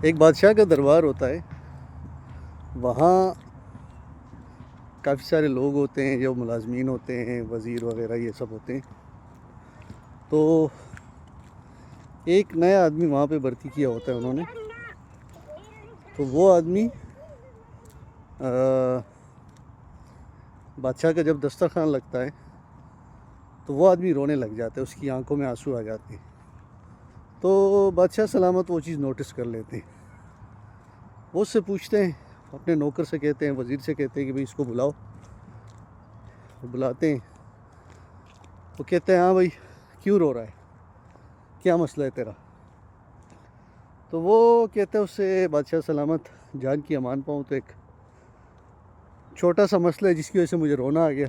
एक बादशाह का दरबार होता है। वहाँ काफ़ी सारे लोग होते हैं, जो मुलाजमीन होते हैं, वज़ीर वगैरह ये सब होते हैं। तो एक नया आदमी वहाँ पे भर्ती किया होता है उन्होंने। तो वो आदमी बादशाह का जब दस्तरखान लगता है तो वो आदमी रोने लग जाता है, उसकी आंखों में आंसू आ जाते हैं। तो बादशाह सलामत वो चीज़ नोटिस कर लेते हैं। वो उससे पूछते हैं, अपने नौकर से कहते हैं, वज़ीर से कहते हैं कि भाई इसको बुलाओ। वो बुलाते हैं। वो कहते हैं हाँ भाई, क्यों रो रहा है, क्या मसला है तेरा। तो वो कहते हैं उससे, बादशाह सलामत जान की अमान पाऊँ, तो एक छोटा सा मसला है जिसकी वजह से मुझे रोना आ गया।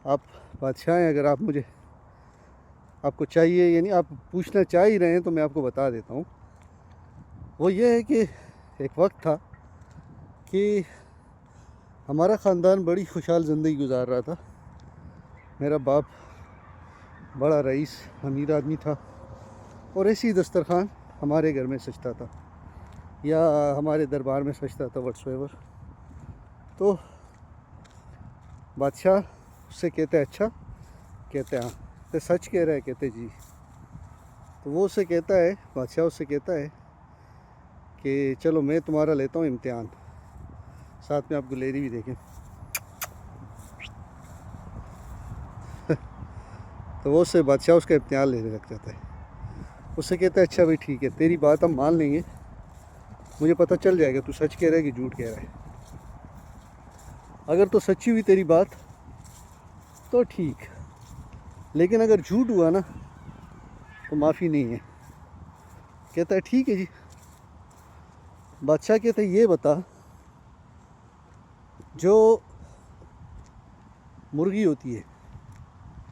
आप बादशाह हैं, अगर आपको चाहिए, यानी आप पूछना चाह ही रहे हैं तो मैं आपको बता देता हूँ। वो ये है कि एक वक्त था कि हमारा ख़ानदान बड़ी खुशहाल ज़िंदगी गुजार रहा था। मेरा बाप बड़ा रईस अमीर आदमी था और ऐसी दस्तरखान हमारे घर में सजता था या हमारे दरबार में सजता था व्हाट्सएवर। तो बादशाह उससे कहते अच्छा, कहते हाँ, तो सच कह रहा है, कहते जी। तो वो उससे कहता है, बादशाह उससे कहता है कि चलो मैं तुम्हारा लेता हूँ इम्तिहान, साथ में आप गुलेरी भी देखें। तो वो उससे बादशाह उसका इम्तिहान लेने लग जाता है। उससे कहता है अच्छा भाई ठीक है, तेरी बात हम मान लेंगे, मुझे पता चल जाएगा तू सच कह रहा है कि झूठ कह रहा है। अगर तो सच्ची हुई तेरी बात तो ठीक, लेकिन अगर झूठ हुआ ना तो माफ़ी नहीं है। कहता है ठीक है जी। बादशाह कहता है ये बता, जो मुर्गी होती है,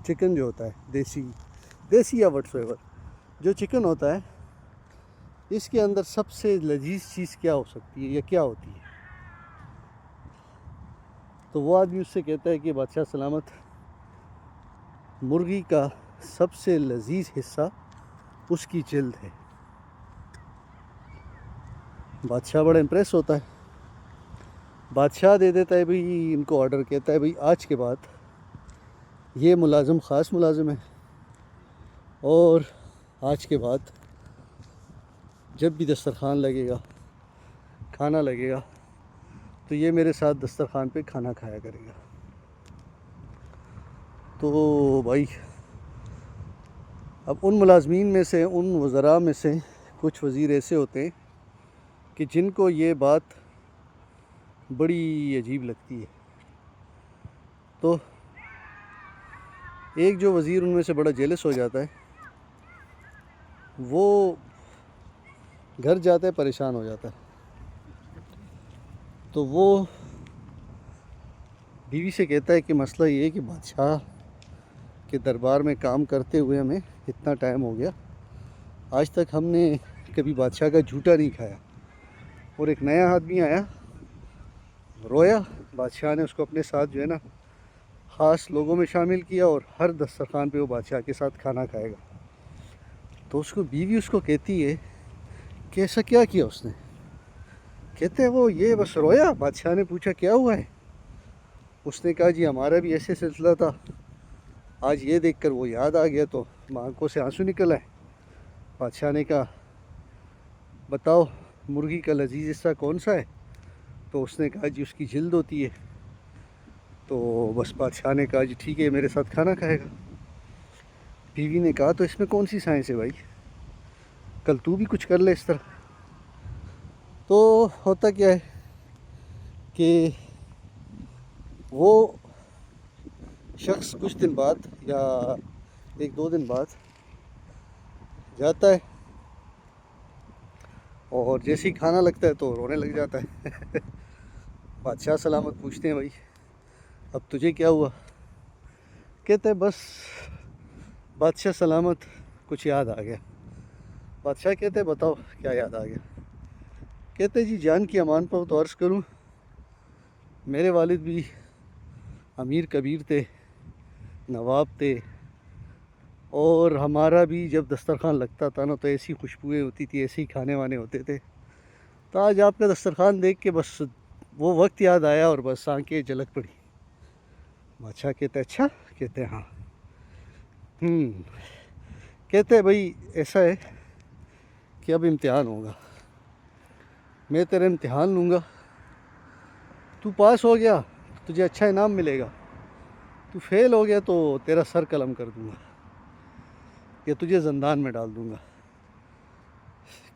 चिकन जो होता है, देसी या व्हाट्सएवर, जो चिकन होता है, इसके अंदर सबसे लजीज चीज़ क्या हो सकती है या क्या होती है। तो वो आदमी उससे कहता है कि बादशाह सलामत, मुर्गी का सबसे लजीज हिस्सा उसकी जिल्द है। बादशाह बड़ा इम्प्रेस होता है। बादशाह दे देता है भाई इनको ऑर्डर, कहता है भाई आज के बाद ये मुलाजिम ख़ास मुलाजिम है, और आज के बाद जब भी दस्तरखान लगेगा, खाना लगेगा, तो ये मेरे साथ दस्तरखान पे खाना खाया करेगा। तो भाई अब उन मुलाजमीन में से, उन वज़रा में से कुछ वज़ीर ऐसे होते हैं कि जिनको ये बात बड़ी अजीब लगती है। तो एक जो वज़ीर उनमें से बड़ा जेलस हो जाता है, वो घर जाता है, परेशान हो जाता है। तो वो बीवी से कहता है कि मसला ये है कि बादशाह के दरबार में काम करते हुए हमें इतना टाइम हो गया, आज तक हमने कभी बादशाह का झूठा नहीं खाया। और एक नया आदमी आया, रोया, बादशाह ने उसको अपने साथ जो है ना ख़ास लोगों में शामिल किया और हर दस्तरखान पे वो बादशाह के साथ खाना खाएगा। तो उसको बीवी उसको कहती है कि ऐसा क्या किया उसने। कहते हैं वो ये बस रोया। बादशाह ने पूछा क्या हुआ है। उसने कहा जी हमारा भी ऐसे सिलसिला था, आज ये देखकर वो याद आ गया तो आंखों से आंसू निकल आए। बादशाह ने कहा बताओ मुर्गी का लजीज हिस्सा कौन सा है। तो उसने कहा जी उसकी जिल्द होती है। तो बस बादशाह ने कहा जी ठीक है मेरे साथ खाना खाएगा। बीवी ने कहा तो इसमें कौन सी साइंस है भाई, कल तू भी कुछ कर ले इस तरह। तो होता क्या है कि वो शख्स कुछ दिन बाद या एक दो दिन बाद जाता है और जैसे ही खाना लगता है तो रोने लग जाता है। बादशाह सलामत पूछते हैं भाई अब तुझे क्या हुआ। कहते हैं बस बादशाह सलामत कुछ याद आ गया। बादशाह कहते हैं बताओ क्या याद आ गया। कहते जी जान की अमान पर तो अर्ज़ करूं, मेरे वालिद भी अमीर कबीर थे, नवाब थे, और हमारा भी जब दस्तरखान लगता था ना तो ऐसी खुशबुएं होती थी, ऐसे ही खाने वाने होते थे। तो आज आपका दस्तरखान देख के बस वो वक्त याद आया और बस आंखें झलक पड़ी। बादशाह कहते अच्छा, कहते हाँ। कहते भाई ऐसा है कि अब इम्तिहान होगा, मैं तेरा इम्तिहान लूँगा, तू पास हो गया तुझे अच्छा इनाम मिलेगा, तू फेल हो गया तो तेरा सर कलम कर दूँगा या तुझे ज़ंदान में डाल दूँगा।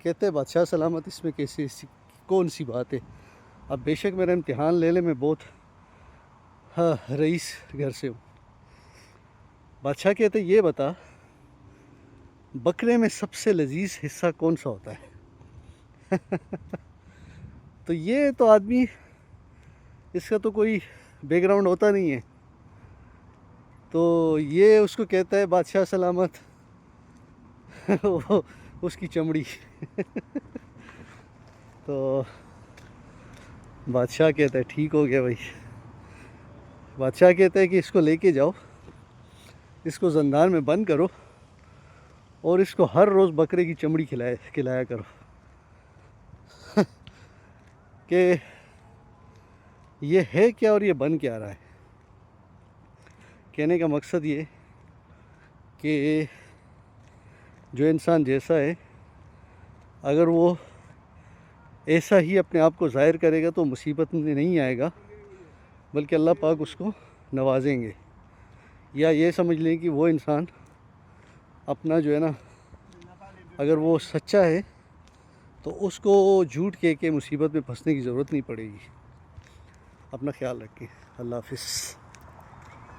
कहते बादशाह सलामत, इसमें कैसी कौन सी बात है, अब बेशक मेरा इम्तिहान ले ले, मैं बहुत रईस घर से हूँ। बादशाह कहते ये बता, बकरे में सबसे लजीज हिस्सा कौन सा होता है? तो ये तो आदमी, इसका तो कोई बैकग्राउंड होता नहीं है, तो ये उसको कहता है बादशाह सलामत उसकी चमड़ी। तो बादशाह कहता है ठीक हो गया भाई। बादशाह कहता है कि इसको लेके जाओ, इसको ज़ंदान में बंद करो और इसको हर रोज़ बकरे की चमड़ी खिलाया करो। कि ये है क्या और ये बन क्या रहा है। कहने का मकसद ये कि जो इंसान जैसा है, अगर वो ऐसा ही अपने आप को ज़ाहिर करेगा तो मुसीबत में नहीं आएगा, बल्कि अल्लाह पाक उसको नवाजेंगे। या ये समझ लें कि वो इंसान अपना जो है ना, अगर वो सच्चा है तो उसको झूठ कह के मुसीबत में फंसने की ज़रूरत नहीं पड़ेगी। अपना ख्याल रखें। अल्लाह हाफ़िज़।